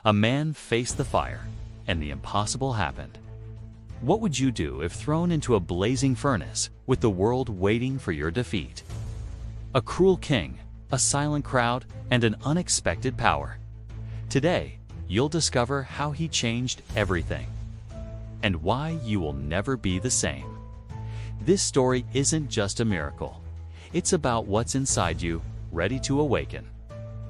A man faced the fire, and the impossible happened. What would you do if thrown into a blazing furnace with the world waiting for your defeat? A cruel king, a silent crowd, and an unexpected power. Today, you'll discover how he changed everything and why you will never be the same. This story isn't just a miracle. It's about what's inside you, ready to awaken.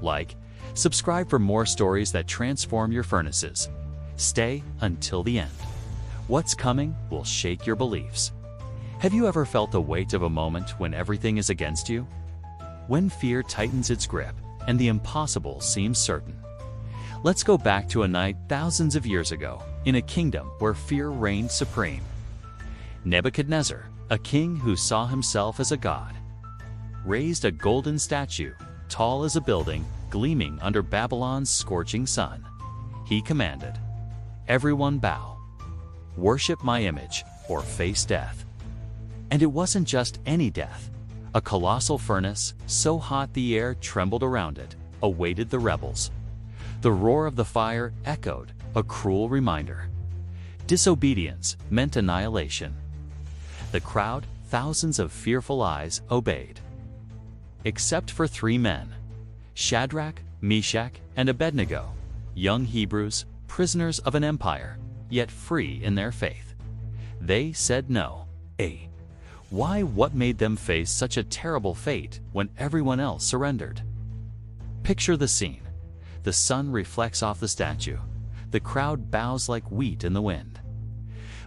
Like, subscribe for more stories that transform your furnaces. Stay until the end. What's coming will shake your beliefs. Have you ever felt the weight of a moment when everything is against you? When fear tightens its grip and the impossible seems certain. Let's go back to a night thousands of years ago in a kingdom where fear reigned supreme. Nebuchadnezzar, a king who saw himself as a god, raised a golden statue, tall as a building, gleaming under Babylon's scorching sun. He commanded, "Everyone bow. Worship my image or face death." And it wasn't just any death. A colossal furnace, so hot the air trembled around it, awaited the rebels. The roar of the fire echoed, a cruel reminder. Disobedience meant annihilation. The crowd, thousands of fearful eyes, obeyed. Except for three men: Shadrach, Meshach, and Abednego, young Hebrews, prisoners of an empire, yet free in their faith. They said no. Why? What made them face such a terrible fate when everyone else surrendered? Picture the scene. The sun reflects off the statue. The crowd bows like wheat in the wind.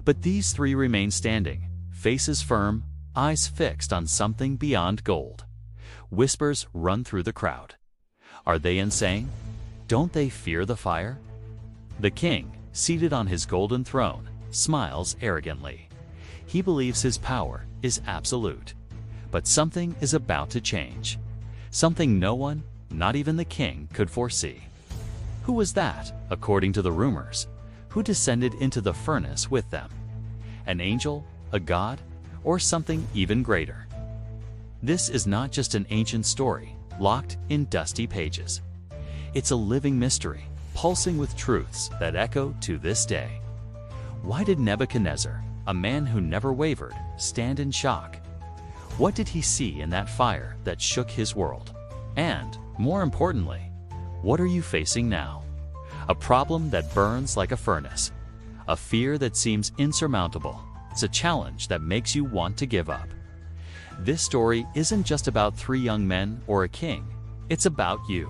But these three remain standing, faces firm, eyes fixed on something beyond gold. Whispers run through the crowd. Are they insane? Don't they fear the fire? The king, seated on his golden throne, smiles arrogantly. He believes his power is absolute. But something is about to change. Something no one, not even the king, could foresee. Who was that, according to the rumors? Who descended into the furnace with them? An angel, a god, or something even greater? This is not just an ancient story, locked in dusty pages. It's a living mystery, pulsing with truths that echo to this day. Why did Nebuchadnezzar, a man who never wavered, stand in shock? What did he see in that fire that shook his world? And, more importantly, what are you facing now? A problem that burns like a furnace. A fear that seems insurmountable. It's a challenge that makes you want to give up. This story isn't just about three young men or a king. It's about you.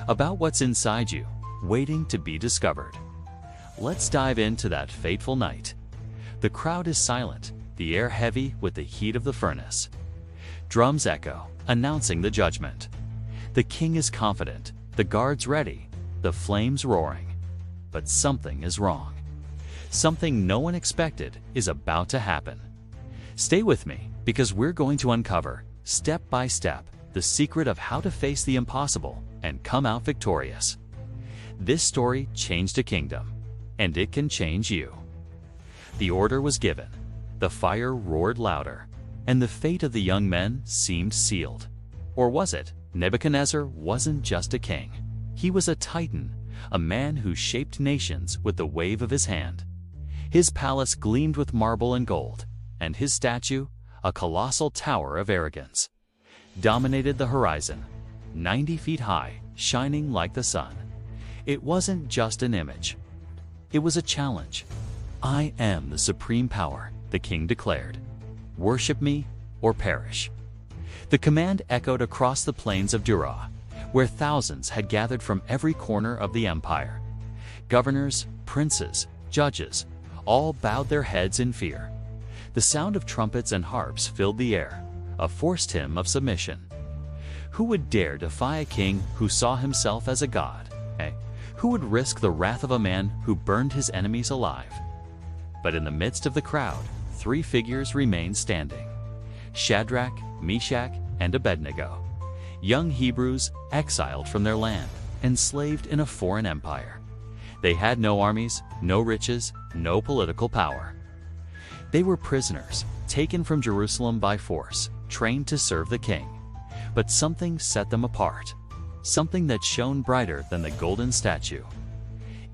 About what's inside you, waiting to be discovered. Let's dive into that fateful night. The crowd is silent, the air heavy with the heat of the furnace. Drums echo, announcing the judgment. The king is confident, the guards ready, the flames roaring. But something is wrong. Something no one expected is about to happen. Stay with me, because we're going to uncover, step by step, the secret of how to face the impossible and come out victorious. This story changed a kingdom, and it can change you. The order was given, the fire roared louder, and the fate of the young men seemed sealed. Or was it? Nebuchadnezzar wasn't just a king. He was a titan, a man who shaped nations with the wave of his hand. His palace gleamed with marble and gold, and his statue, a colossal tower of arrogance, dominated the horizon, 90 feet high, shining like the sun. It wasn't just an image. It was a challenge. "I am the supreme power," the king declared. "Worship me or perish." The command echoed across the plains of Dura, where thousands had gathered from every corner of the empire. Governors, princes, judges, all bowed their heads in fear. The sound of trumpets and harps filled the air, a forced hymn of submission. Who would dare defy a king who saw himself as a god? Who would risk the wrath of a man who burned his enemies alive? But in the midst of the crowd, three figures remained standing: Shadrach, Meshach, and Abednego, young Hebrews exiled from their land, enslaved in a foreign empire. They had no armies, no riches, no political power. They were prisoners, taken from Jerusalem by force, trained to serve the king. But something set them apart, something that shone brighter than the golden statue.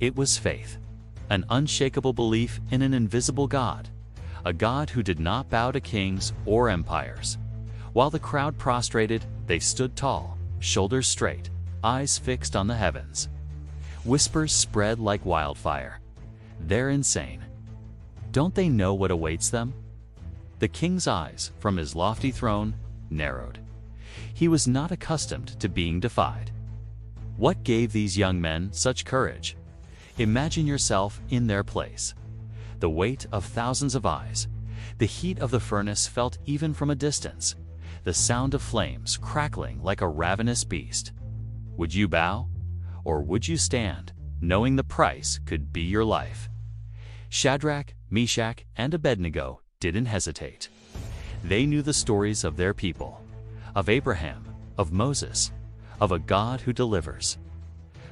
It was faith, an unshakable belief in an invisible God, a God who did not bow to kings or empires. While the crowd prostrated, they stood tall, shoulders straight, eyes fixed on the heavens. Whispers spread like wildfire. They're insane. Don't they know what awaits them? The king's eyes, from his lofty throne, narrowed. He was not accustomed to being defied. What gave these young men such courage? Imagine yourself in their place. The weight of thousands of eyes, the heat of the furnace felt even from a distance, the sound of flames crackling like a ravenous beast. Would you bow? Or would you stand, knowing the price could be your life? Shadrach, Meshach, and Abednego didn't hesitate. They knew the stories of their people, of Abraham, of Moses, of a God who delivers.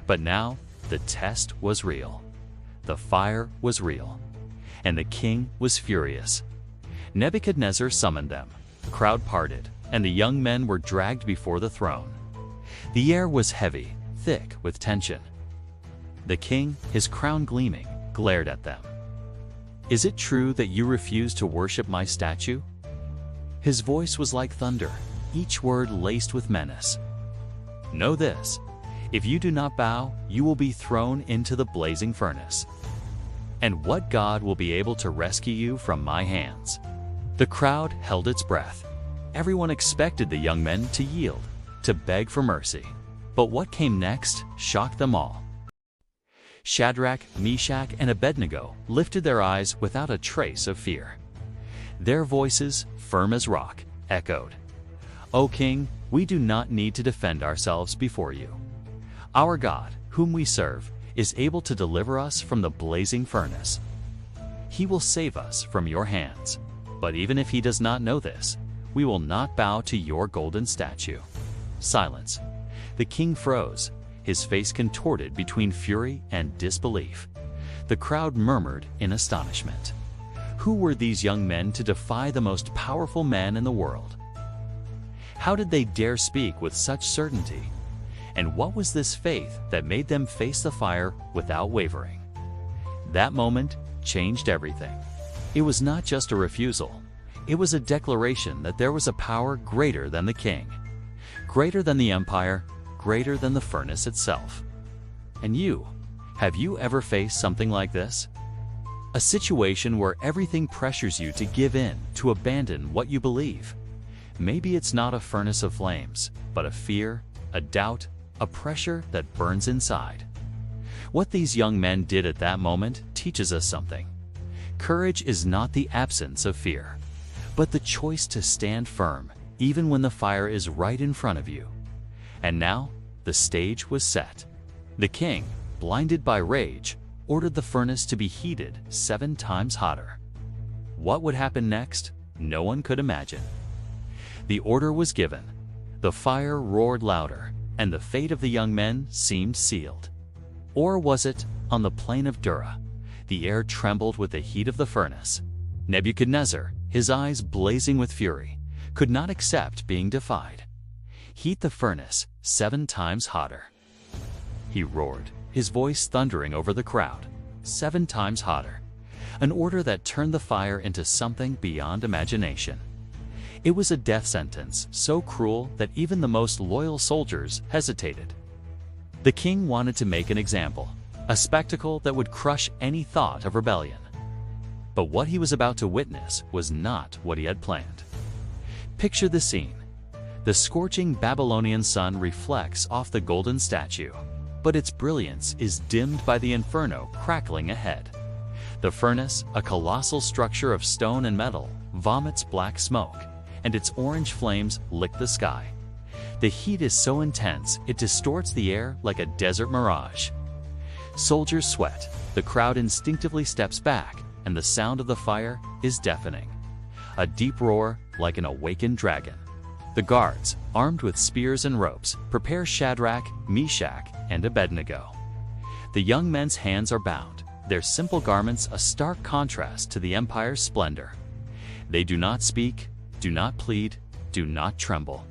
But now, the test was real. The fire was real. And the king was furious. Nebuchadnezzar summoned them. The crowd parted, and the young men were dragged before the throne. The air was heavy, thick with tension. The king, his crown gleaming, glared at them. "Is it true that you refuse to worship my statue?" His voice was like thunder, each word laced with menace. "Know this, if you do not bow, you will be thrown into the blazing furnace. And what God will be able to rescue you from my hands?" The crowd held its breath. Everyone expected the young men to yield, to beg for mercy. But what came next shocked them all. Shadrach, Meshach, and Abednego lifted their eyes without a trace of fear. Their voices, firm as rock, echoed, "O King, we do not need to defend ourselves before you. Our God, whom we serve, is able to deliver us from the blazing furnace. He will save us from your hands. But even if he does not know this, we will not bow to your golden statue." Silence. The king froze, his face contorted between fury and disbelief. The crowd murmured in astonishment. Who were these young men to defy the most powerful man in the world? How did they dare speak with such certainty? And what was this faith that made them face the fire without wavering? That moment changed everything. It was not just a refusal. It was a declaration that there was a power greater than the king, greater than the empire, greater than the furnace itself. And you, have you ever faced something like this? A situation where everything pressures you to give in, to abandon what you believe. Maybe it's not a furnace of flames, but a fear, a doubt, a pressure that burns inside. What these young men did at that moment teaches us something. Courage is not the absence of fear, but the choice to stand firm, even when the fire is right in front of you. And now, the stage was set. The king, blinded by rage, ordered the furnace to be heated 7 times hotter. What would happen next? No one could imagine. The order was given. The fire roared louder, and the fate of the young men seemed sealed. Or was it, on the plain of Dura, the air trembled with the heat of the furnace? Nebuchadnezzar, his eyes blazing with fury, could not accept being defied. "Heat the furnace 7 times hotter," he roared, his voice thundering over the crowd. 7 times hotter. An order that turned the fire into something beyond imagination. It was a death sentence so cruel that even the most loyal soldiers hesitated. The king wanted to make an example, a spectacle that would crush any thought of rebellion. But what he was about to witness was not what he had planned. Picture the scene. The scorching Babylonian sun reflects off the golden statue, but its brilliance is dimmed by the inferno crackling ahead. The furnace, a colossal structure of stone and metal, vomits black smoke, and its orange flames lick the sky. The heat is so intense it distorts the air like a desert mirage. Soldiers sweat, the crowd instinctively steps back, and the sound of the fire is deafening. A deep roar like an awakened dragon. The guards, armed with spears and ropes, prepare Shadrach, Meshach, and Abednego. The young men's hands are bound, their simple garments a stark contrast to the empire's splendor. They do not speak, do not plead, do not tremble.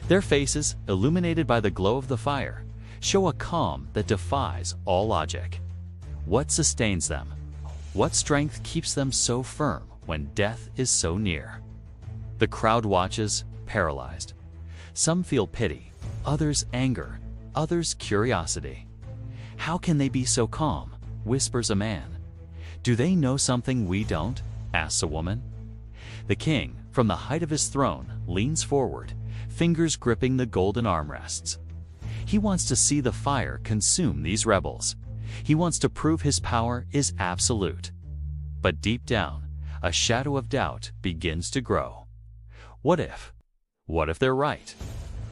Their faces, illuminated by the glow of the fire, show a calm that defies all logic. What sustains them? What strength keeps them so firm when death is so near? The crowd watches, paralyzed. Some feel pity, others anger, others curiosity. "How can they be so calm?" whispers a man. "Do they know something we don't?" asks a woman. The king, from the height of his throne, leans forward, fingers gripping the golden armrests. He wants to see the fire consume these rebels. He wants to prove his power is absolute. But deep down, a shadow of doubt begins to grow. What if? What if they're right?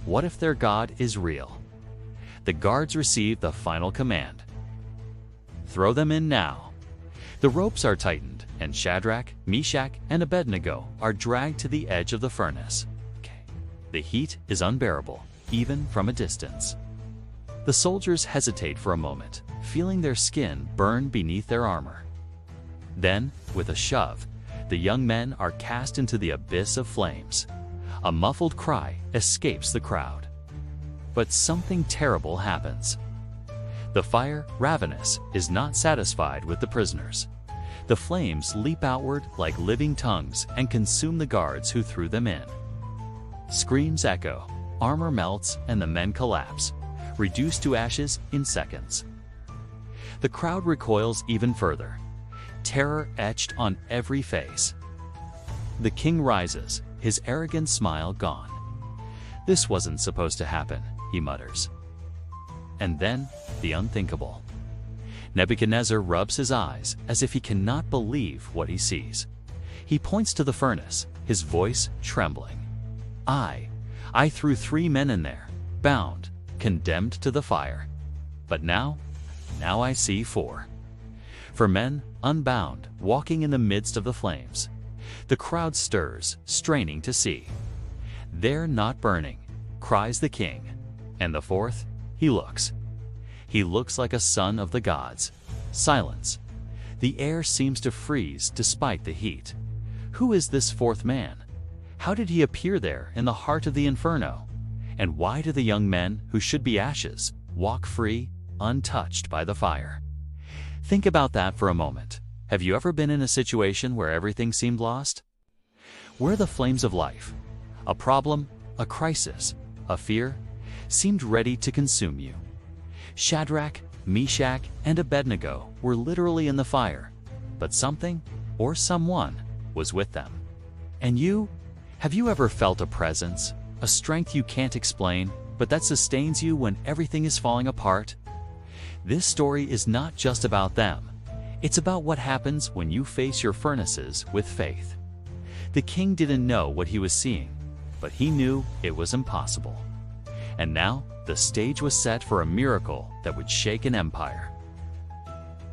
What if their God is real? The guards receive the final command. Throw them in now. The ropes are tightened, and Shadrach, Meshach, and Abednego are dragged to the edge of the furnace. The heat is unbearable, even from a distance. The soldiers hesitate for a moment, feeling their skin burn beneath their armor. Then, with a shove, the young men are cast into the abyss of flames. A muffled cry escapes the crowd. But something terrible happens. The fire, ravenous, is not satisfied with the prisoners. The flames leap outward like living tongues and consume the guards who threw them in. Screams echo, armor melts, and the men collapse, reduced to ashes in seconds. The crowd recoils even further, terror etched on every face. The king rises, his arrogant smile gone. "This wasn't supposed to happen," he mutters. And then, the unthinkable. Nebuchadnezzar rubs his eyes as if he cannot believe what he sees. He points to the furnace, his voice trembling. I threw 3 men in there, bound, condemned to the fire. But now I see 4. 4 men, unbound, walking in the midst of the flames. The crowd stirs, straining to see. "They're not burning," cries the king. And the 4th, he looks. He looks like a son of the gods. Silence. The air seems to freeze despite the heat. Who is this 4th man? How did he appear there in the heart of the inferno? And why do the young men, who should be ashes, walk free, untouched by the fire? Think about that for a moment. Have you ever been in a situation where everything seemed lost? Where the flames of life, a problem, a crisis, a fear, seemed ready to consume you? Shadrach, Meshach, and Abednego were literally in the fire, but something, or someone, was with them. And you? Have you ever felt a presence, a strength you can't explain, but that sustains you when everything is falling apart? This story is not just about them. It's about what happens when you face your furnaces with faith. The king didn't know what he was seeing, but he knew it was impossible. And now, the stage was set for a miracle that would shake an empire.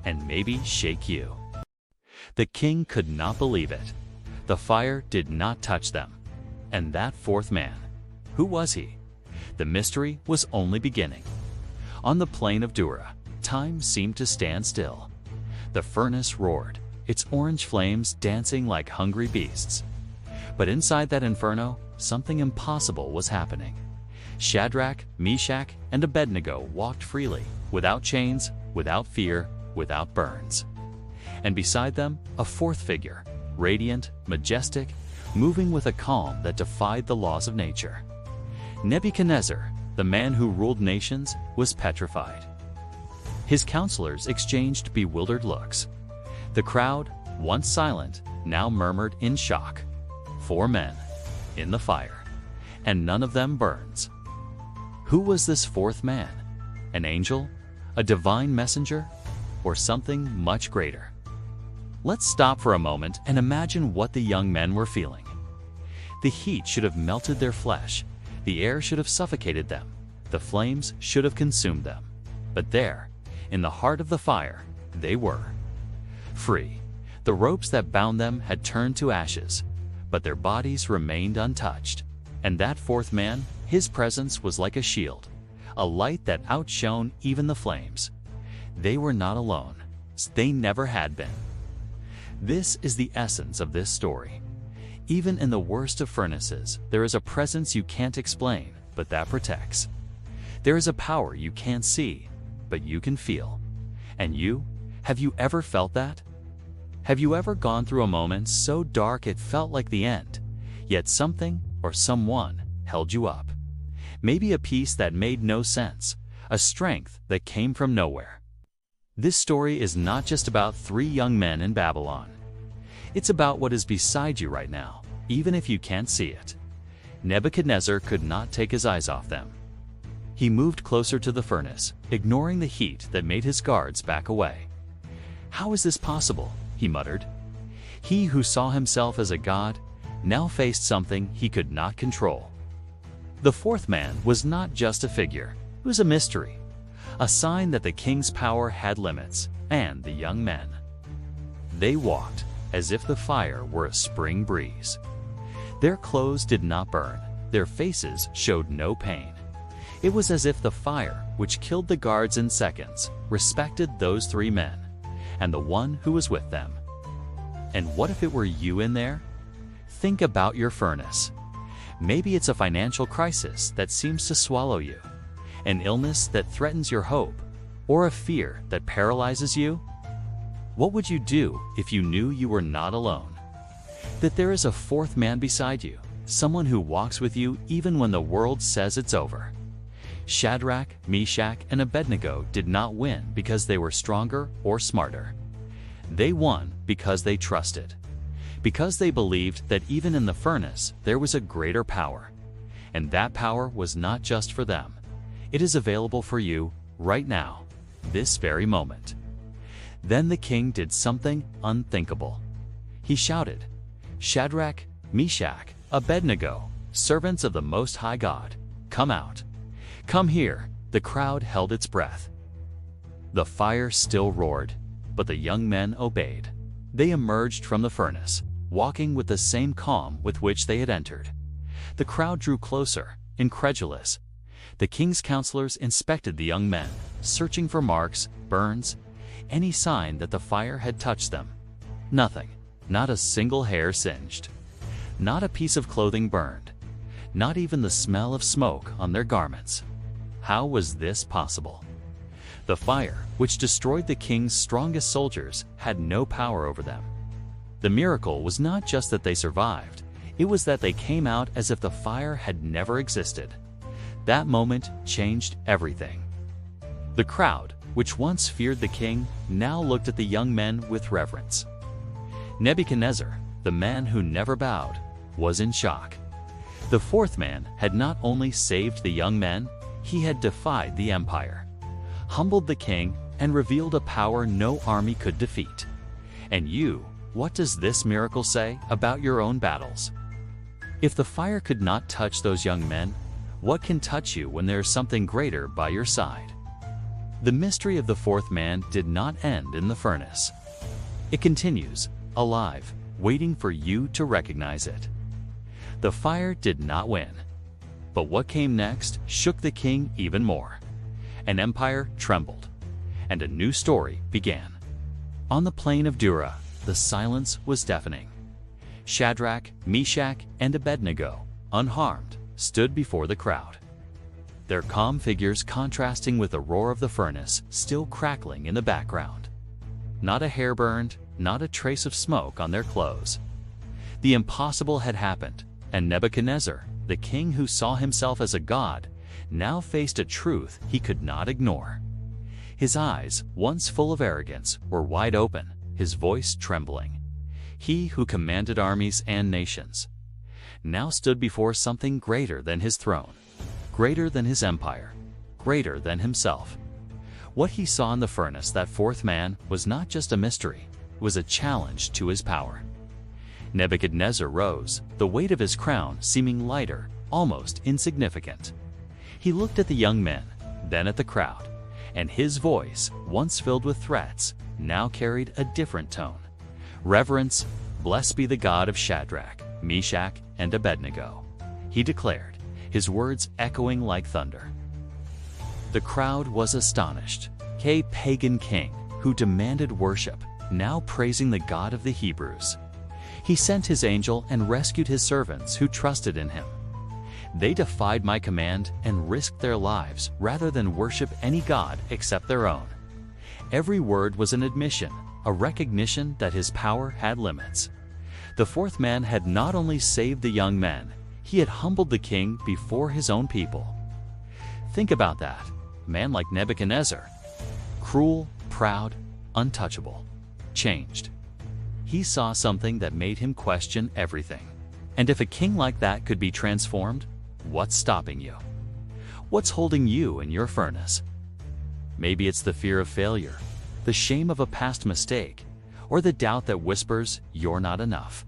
And maybe shake you. The king could not believe it. The fire did not touch them. And that 4th man, who was he? The mystery was only beginning. On the plain of Dura, time seemed to stand still. The furnace roared, its orange flames dancing like hungry beasts. But inside that inferno, something impossible was happening. Shadrach, Meshach, and Abednego walked freely, without chains, without fear, without burns. And beside them, a 4th figure, radiant, majestic, moving with a calm that defied the laws of nature. Nebuchadnezzar, the man who ruled nations, was petrified. His counselors exchanged bewildered looks. The crowd, once silent, now murmured in shock. 4 men, in the fire, and none of them burns. Who was this 4th man? An angel? A divine messenger? Or something much greater? Let's stop for a moment and imagine what the young men were feeling. The heat should have melted their flesh. The air should have suffocated them. The flames should have consumed them. But there, in the heart of the fire, they were. Free. The ropes that bound them had turned to ashes, but their bodies remained untouched. And that 4th man, his presence was like a shield, a light that outshone even the flames. They were not alone. They never had been. This is the essence of this story. Even in the worst of furnaces, there is a presence you can't explain, but that protects. There is a power you can't see, but you can feel. And you? Have you ever felt that? Have you ever gone through a moment so dark it felt like the end, yet something or someone held you up? Maybe a peace that made no sense, a strength that came from nowhere. This story is not just about three young men in Babylon. It's about what is beside you right now, even if you can't see it. Nebuchadnezzar could not take his eyes off them. He moved closer to the furnace, ignoring the heat that made his guards back away. "How is this possible?" he muttered. He who saw himself as a god now faced something he could not control. The fourth man was not just a figure, it was a mystery, a sign that the king's power had limits, and the young men. They walked as if the fire were a spring breeze. Their clothes did not burn, their faces showed no pain. It was as if the fire, which killed the guards in seconds, respected those three men, and the one who was with them. And what if it were you in there? Think about your furnace. Maybe it's a financial crisis that seems to swallow you, an illness that threatens your hope, or a fear that paralyzes you. What would you do if you knew you were not alone? That there is a fourth man beside you, someone who walks with you even when the world says it's over. Shadrach, Meshach, and Abednego did not win because they were stronger or smarter. They won because they trusted, because they believed that even in the furnace there was a greater power. And that power was not just for them. It is available for you right now, this very moment. Then the king did something unthinkable. He shouted, "Shadrach, Meshach, Abednego, servants of the Most High God, come out. Come here." The crowd held its breath. The fire still roared, but the young men obeyed. They emerged from the furnace, walking with the same calm with which they had entered. The crowd drew closer, incredulous. The king's counselors inspected the young men, searching for marks, burns, any sign that the fire had touched them. Nothing, not a single hair singed, not a piece of clothing burned, not even the smell of smoke on their garments. How was this possible? The fire, which destroyed the king's strongest soldiers, had no power over them. The miracle was not just that they survived, it was that they came out as if the fire had never existed. That moment changed everything. The crowd, which once feared the king, now looked at the young men with reverence. Nebuchadnezzar, the man who never bowed, was in shock. The fourth man had not only saved the young men, he had defied the empire, humbled the king, and revealed a power no army could defeat. And you, what does this miracle say about your own battles? If the fire could not touch those young men, what can touch you when there is something greater by your side? The mystery of the fourth man did not end in the furnace. It continues, alive, waiting for you to recognize it. The fire did not win. But what came next shook the king even more. An empire trembled, and a new story began. On the plain of Dura, the silence was deafening. Shadrach, Meshach, and Abednego, unharmed, stood before the crowd. Their calm figures contrasting with the roar of the furnace still crackling in the background. Not a hair burned, not a trace of smoke on their clothes. The impossible had happened, and Nebuchadnezzar, the king who saw himself as a god, now faced a truth he could not ignore. His eyes, once full of arrogance, were wide open, his voice trembling. He who commanded armies and nations now stood before something greater than his throne, greater than his empire, greater than himself. What he saw in the furnace, that fourth man, was not just a mystery, it was a challenge to his power. Nebuchadnezzar rose, the weight of his crown seeming lighter, almost insignificant. He looked at the young men, then at the crowd, and his voice, once filled with threats, now carried a different tone. Reverence, blessed be the God of Shadrach, Meshach, and Abednego, he declared, his words echoing like thunder. The crowd was astonished. A pagan king who demanded worship, now praising the God of the Hebrews. He sent his angel and rescued his servants who trusted in him. They defied my command and risked their lives rather than worship any god except their own. Every word was an admission, a recognition that his power had limits. The fourth man had not only saved the young men, he had humbled the king before his own people. Think about that. A man like Nebuchadnezzar, cruel, proud, untouchable, changed. He saw something that made him question everything. And if a king like that could be transformed, what's stopping you? What's holding you in your furnace? Maybe it's the fear of failure, the shame of a past mistake, or the doubt that whispers you're not enough.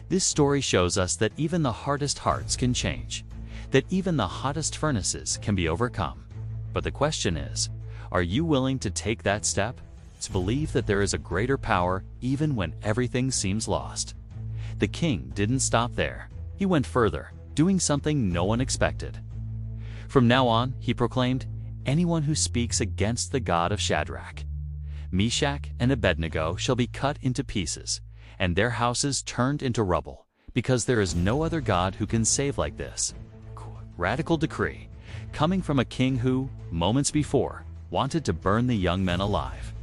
This story shows us that even the hardest hearts can change, that even the hottest furnaces can be overcome. But the question is, are you willing to take that step, to believe that there is a greater power even when everything seems lost? The king didn't stop there. He went further, doing something no one expected. From now on, he proclaimed, anyone who speaks against the God of Shadrach, Meshach, and Abednego shall be cut into pieces, and their houses turned into rubble, because there is no other God who can save like this. Radical decree, coming from a king who, moments before, wanted to burn the young men alive.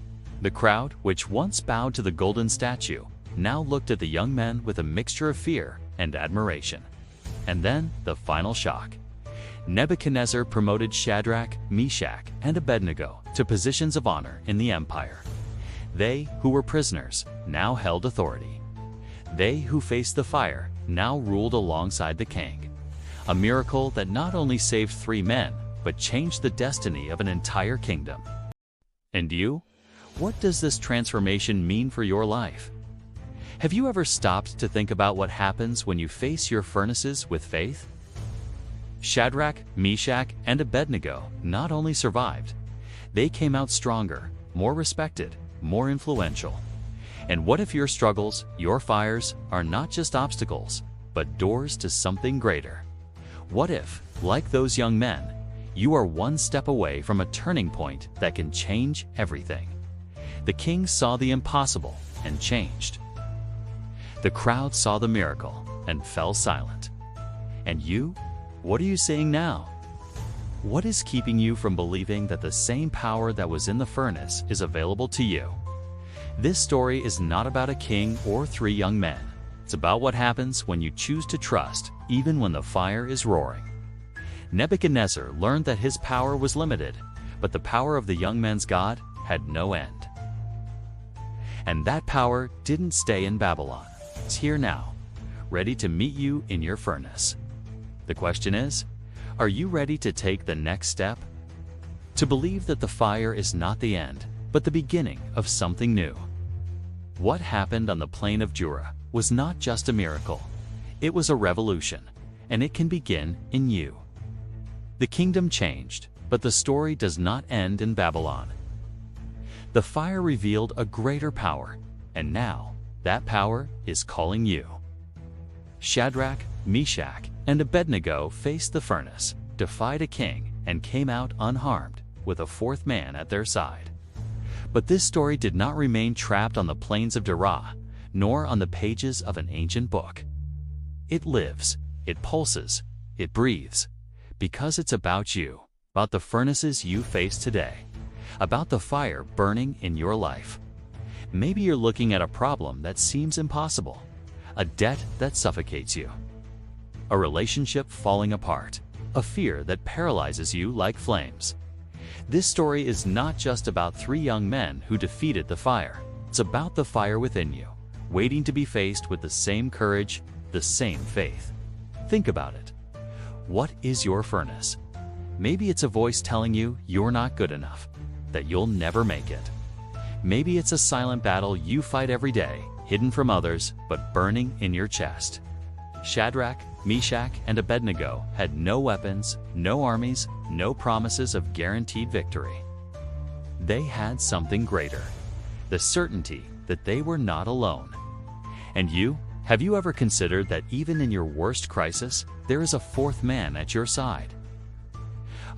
The crowd, which once bowed to the golden statue, now looked at the young men with a mixture of fear and admiration. And then, the final shock. Nebuchadnezzar promoted Shadrach, Meshach, and Abednego to positions of honor in the empire. They, who were prisoners, now held authority. They, who faced the fire, now ruled alongside the king. A miracle that not only saved 3 men, but changed the destiny of an entire kingdom. And you? What does this transformation mean for your life? Have you ever stopped to think about what happens when you face your furnaces with faith? Shadrach, Meshach, and Abednego not only survived, they came out stronger, more respected, more influential. And what if your struggles, your fires, are not just obstacles, but doors to something greater? What if, like those young men, you are one step away from a turning point that can change everything? The king saw the impossible and changed. The crowd saw the miracle and fell silent. And you? What are you saying now? What is keeping you from believing that the same power that was in the furnace is available to you? This story is not about a king or 3 young men. It's about what happens when you choose to trust, even when the fire is roaring. Nebuchadnezzar learned that his power was limited, but the power of the young men's God had no end. And that power didn't stay in Babylon. It's here now, ready to meet you in your furnace. The question is, are you ready to take the next step? To believe that the fire is not the end, but the beginning of something new. What happened on the plain of Jura was not just a miracle. It was a revolution, and it can begin in you. The kingdom changed, but the story does not end in Babylon. The fire revealed a greater power, and now that power is calling you. Shadrach, Meshach, and Abednego faced the furnace, defied a king, and came out unharmed, with a 4th man at their side. But this story did not remain trapped on the plains of Dura, nor on the pages of an ancient book. It lives, it pulses, it breathes, because it's about you, about the furnaces you face today, about the fire burning in your life. Maybe you're looking at a problem that seems impossible, a debt that suffocates you, a relationship falling apart, a fear that paralyzes you like flames. This story is not just about 3 young men who defeated the fire. It's about the fire within you, waiting to be faced with the same courage, the same faith. Think about it. What is your furnace? Maybe it's a voice telling you you're not good enough, that you'll never make it. Maybe it's a silent battle you fight every day, hidden from others, but burning in your chest. Shadrach, Meshach, and Abednego had no weapons, no armies, no promises of guaranteed victory. They had something greater, the certainty that they were not alone. And you? Have you ever considered that even in your worst crisis, there is a 4th man at your side?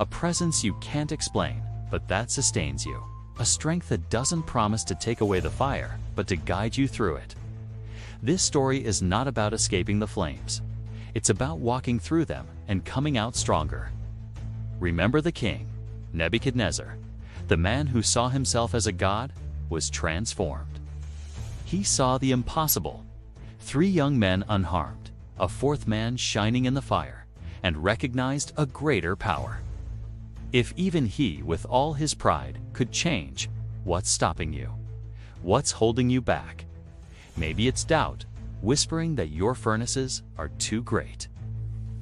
A presence you can't explain, but that sustains you. A strength that doesn't promise to take away the fire, but to guide you through it. This story is not about escaping the flames. It's about walking through them and coming out stronger. Remember the king, Nebuchadnezzar, The man who saw himself as a god was transformed. He saw the impossible. 3 young men unharmed, a 4th man shining in the fire, and recognized a greater power. If even he, with all his pride, could change, what's stopping you? What's holding you back? Maybe it's doubt, whispering that your furnaces are too great.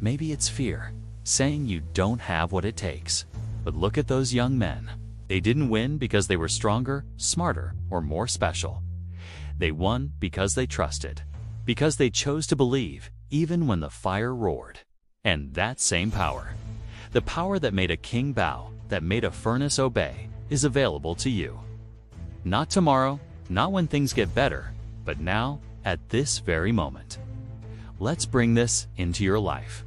Maybe it's fear, saying you don't have what it takes. But look at those young men. They didn't win because they were stronger, smarter, or more special. They won because they trusted, because they chose to believe, even when the fire roared. And that same power, the power that made a king bow, that made a furnace obey, is available to you. Not tomorrow, not when things get better, but now, at this very moment. Let's bring this into your life.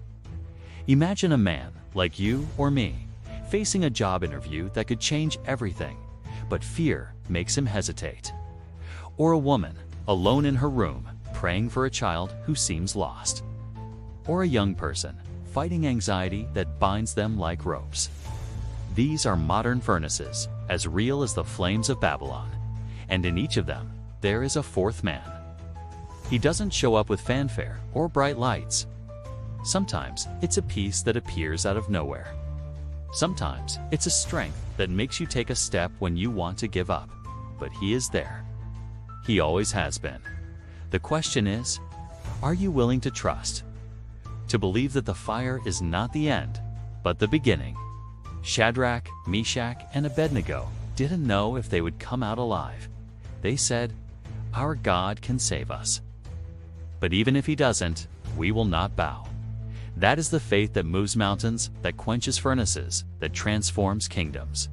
Imagine a man like you or me, facing a job interview that could change everything, but fear makes him hesitate. Or a woman, alone in her room, praying for a child who seems lost. Or a young person, fighting anxiety that binds them like ropes. These are modern furnaces, as real as the flames of Babylon, and in each of them, there is a 4th man. He doesn't show up with fanfare or bright lights. Sometimes it's a peace that appears out of nowhere. Sometimes it's a strength that makes you take a step when you want to give up, but he is there. He always has been. The question is, are you willing to trust? To believe that the fire is not the end, but the beginning. Shadrach, Meshach, and Abednego didn't know if they would come out alive. They said, "Our God can save us." But even if he doesn't, we will not bow. That is the faith that moves mountains, that quenches furnaces, that transforms kingdoms.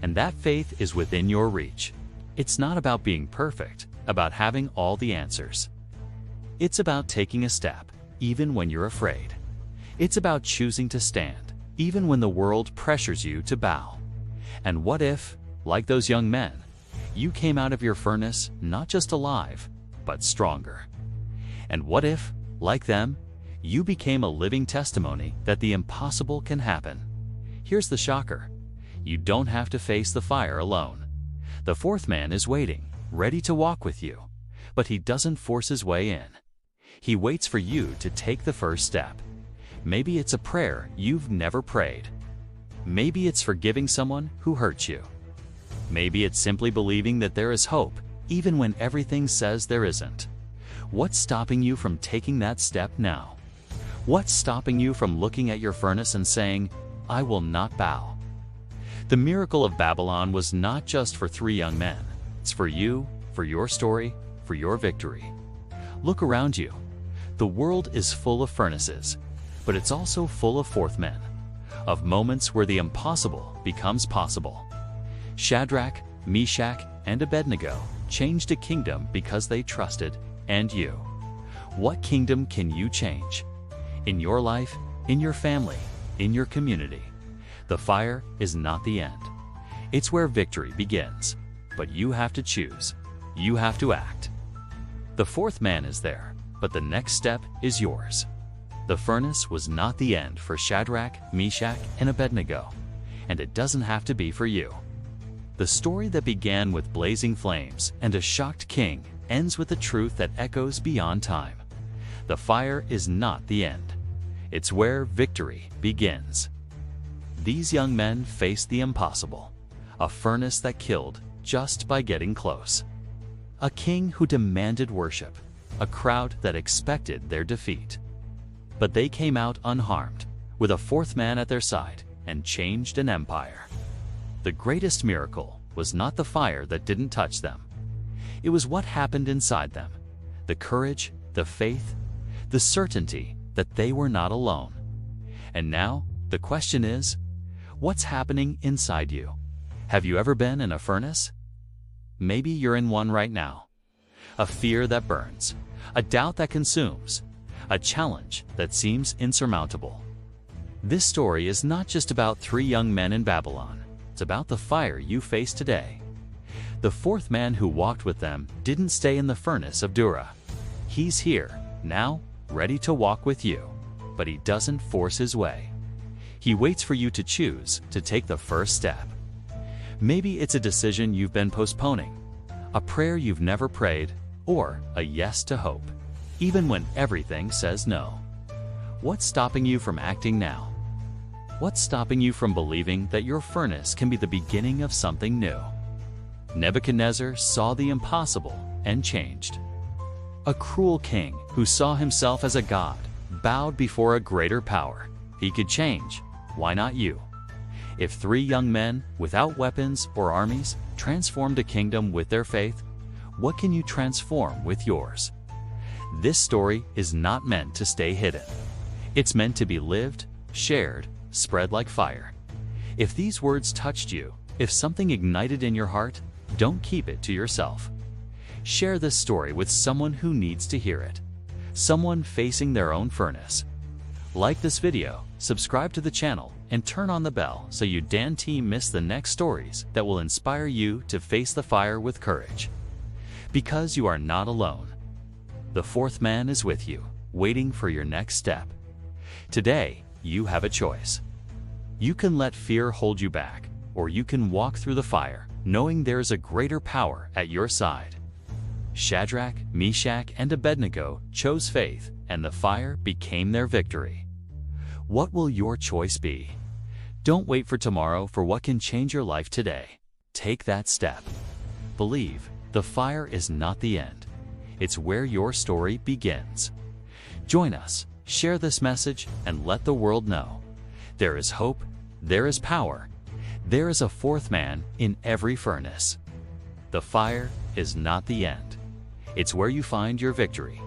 And that faith is within your reach. It's not about being perfect, about having all the answers. It's about taking a step, even when you're afraid. It's about choosing to stand, even when the world pressures you to bow. And what if, like those young men, you came out of your furnace not just alive, but stronger? And what if, like them, you became a living testimony that the impossible can happen? Here's the shocker. You don't have to face the fire alone. The 4th man is waiting, ready to walk with you, but he doesn't force his way in. He waits for you to take the first step. Maybe it's a prayer you've never prayed. Maybe it's forgiving someone who hurt you. Maybe it's simply believing that there is hope, even when everything says there isn't. What's stopping you from taking that step now? What's stopping you from looking at your furnace and saying, "I will not bow"? The miracle of Babylon was not just for 3 young men. It's for you, for your story, for your victory. Look around you. The world is full of furnaces, but it's also full of 4th men, of moments where the impossible becomes possible. Shadrach, Meshach, and Abednego changed a kingdom because they trusted, and you. What kingdom can you change? In your life, in your family, in your community. The fire is not the end. It's where victory begins. But you have to choose. You have to act. The 4th man is there, but the next step is yours. The furnace was not the end for Shadrach, Meshach, and Abednego, and it doesn't have to be for you. The story that began with blazing flames and a shocked king ends with a truth that echoes beyond time. The fire is not the end. It's where victory begins. These young men faced the impossible, a furnace that killed just by getting close. A king who demanded worship, a crowd that expected their defeat. But they came out unharmed, with a 4th man at their side, and changed an empire. The greatest miracle was not the fire that didn't touch them. It was what happened inside them, the courage, the faith, the certainty that they were not alone. And now, the question is, what's happening inside you? Have you ever been in a furnace? Maybe you're in one right now. A fear that burns, a doubt that consumes, a challenge that seems insurmountable. This story is not just about 3 young men in Babylon. It's about the fire you face today. The 4th man who walked with them didn't stay in the furnace of Dura. He's here, now, ready to walk with you, but he doesn't force his way. He waits for you to choose to take the first step. Maybe it's a decision you've been postponing, a prayer you've never prayed, or a yes to hope, even when everything says no. What's stopping you from acting now? What's stopping you from believing that your furnace can be the beginning of something new? Nebuchadnezzar saw the impossible and changed. A cruel king who saw himself as a god bowed before a greater power. He could change. Why not you? If 3 young men without weapons or armies transformed a kingdom with their faith, what can you transform with yours? This story is not meant to stay hidden. It's meant to be lived, shared, spread like fire. If these words touched you, if something ignited in your heart, don't keep it to yourself. Share this story with someone who needs to hear it, someone facing their own furnace. Like this video, subscribe to the channel, and turn on the bell so you don't miss the next stories that will inspire you to face the fire with courage. Because you are not alone. The 4th man is with you, waiting for your next step. Today, you have a choice. You can let fear hold you back, or you can walk through the fire, knowing there is a greater power at your side. Shadrach, Meshach, and Abednego chose faith, and the fire became their victory. What will your choice be? Don't wait for tomorrow for what can change your life today. Take that step. Believe, the fire is not the end. It's where your story begins. Join us, share this message, and let the world know. There is hope, there is power, there is a 4th man in every furnace. The fire is not the end. It's where you find your victory.